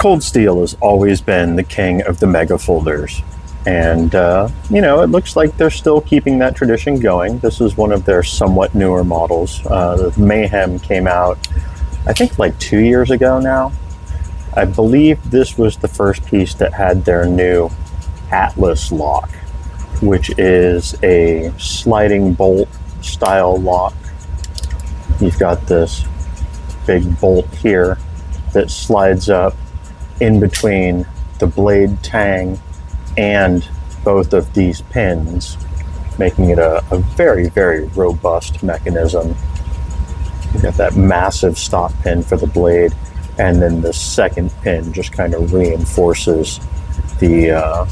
Cold Steel has always been the king of the mega folders. And, you know, it looks like they're still keeping that tradition going. This is one of their somewhat newer models. The Mayhem came out, I think, like 2 years ago now. I believe this was the first piece that had their new Atlas lock, which is a sliding bolt style lock. You've got this big bolt here that slides up in between the blade tang and both of these pins, making it a very, very robust mechanism. You've got that massive stop pin for the blade, and then the second pin just kind of reinforces the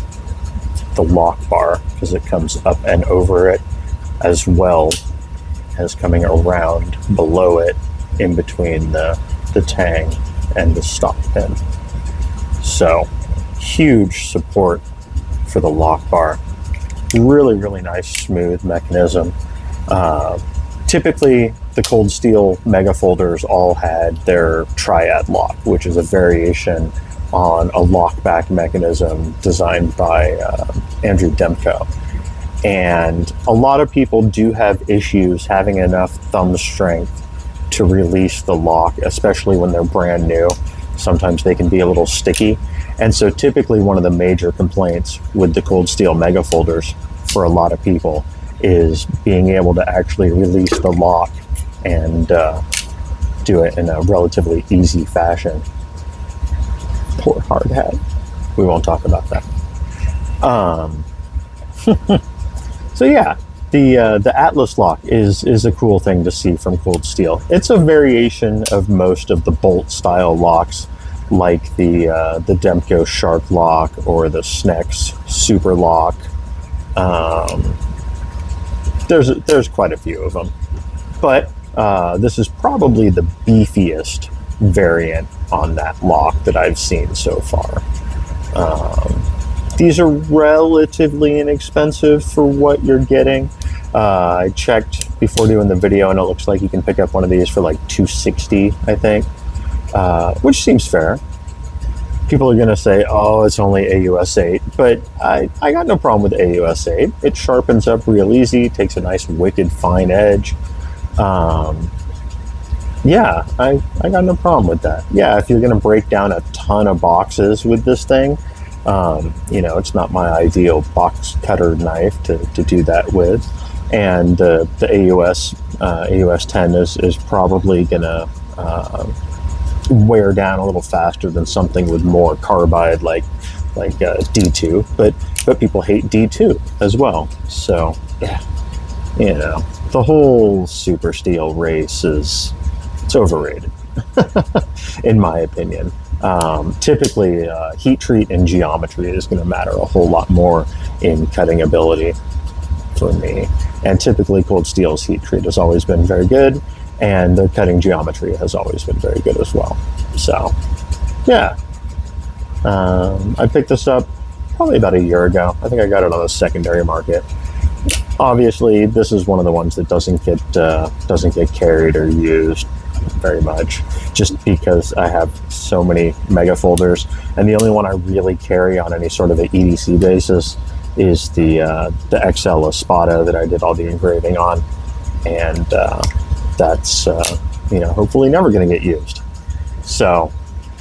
lock bar because it comes up and over it, as well as coming around below it in between the tang and the stop pin. So huge support for the lock bar. Really, really nice, smooth mechanism. Typically, the Cold Steel mega folders all had their triad lock, which is a variation on a lockback mechanism designed by Andrew Demko. And a lot of people do have issues having enough thumb strength to release the lock, especially when they're brand new. Sometimes they can be a little sticky. And so typically one of the major complaints with the Cold Steel mega folders for a lot of people is being able to actually release the lock and do it in a relatively easy fashion. Poor hard hat. We won't talk about that. So yeah, the Atlas lock is a cool thing to see from Cold Steel. It's a variation of most of the bolt style locks, like the Demko Shark lock or the Snex Super lock. There's quite a few of them, but this is probably the beefiest variant on that lock that I've seen so far. These are relatively inexpensive for what you're getting. I checked before doing the video, and it looks like you can pick up one of these for like $260, I think, which seems fair. People are going to say, oh, it's only AUS 8, but I got no problem with AUS 8. It sharpens up real easy, takes a nice wicked fine edge. Yeah, I got no problem with that. Yeah, if you're going to break down a ton of boxes with this thing, you know, it's not my ideal box cutter knife to do that with. And the AUS 10 is probably going to wear down a little faster than something with more carbide like D2, but people hate D2 as well. So yeah, you know, the whole super steel race it's overrated in my opinion. Typically heat treat and geometry is going to matter a whole lot more in cutting ability for me, and typically Cold Steel's heat treat has always been very good, and the cutting geometry has always been very good as well. So yeah, I picked this up probably about a year ago. I think I got it on the secondary market. Obviously this is one of the ones that doesn't get carried or used very much, just because I have so many mega folders, and the only one I really carry on any sort of an EDC basis is the XL Espada that I did all the engraving on, and that's you know, hopefully never going to get used. So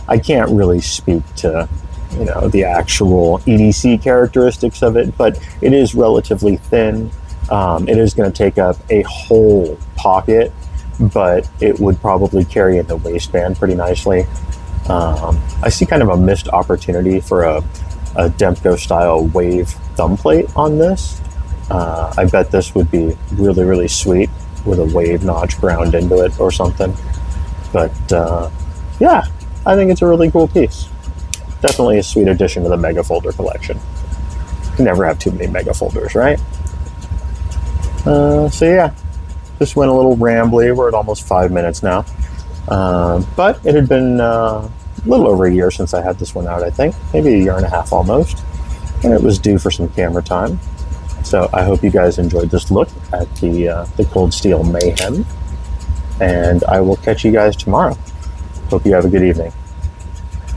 I can't really speak to, you know, the actual EDC characteristics of it, but it is relatively thin. It is going to take up a whole pocket, but it would probably carry in the waistband pretty nicely. I see kind of a missed opportunity for a Demko style wave thumb plate on this. I bet this would be really, really sweet with a wave notch ground into it or something. But yeah, I think it's a really cool piece. Definitely a sweet addition to the mega folder collection. You can never have too many mega folders, right? So yeah, just went a little rambly. We're at almost 5 minutes now. But it had been a little over a year since I had this one out, I think. Maybe a year and a half almost. And it was due for some camera time. So I hope you guys enjoyed this look at the Cold Steel Mayhem. And I will catch you guys tomorrow. Hope you have a good evening.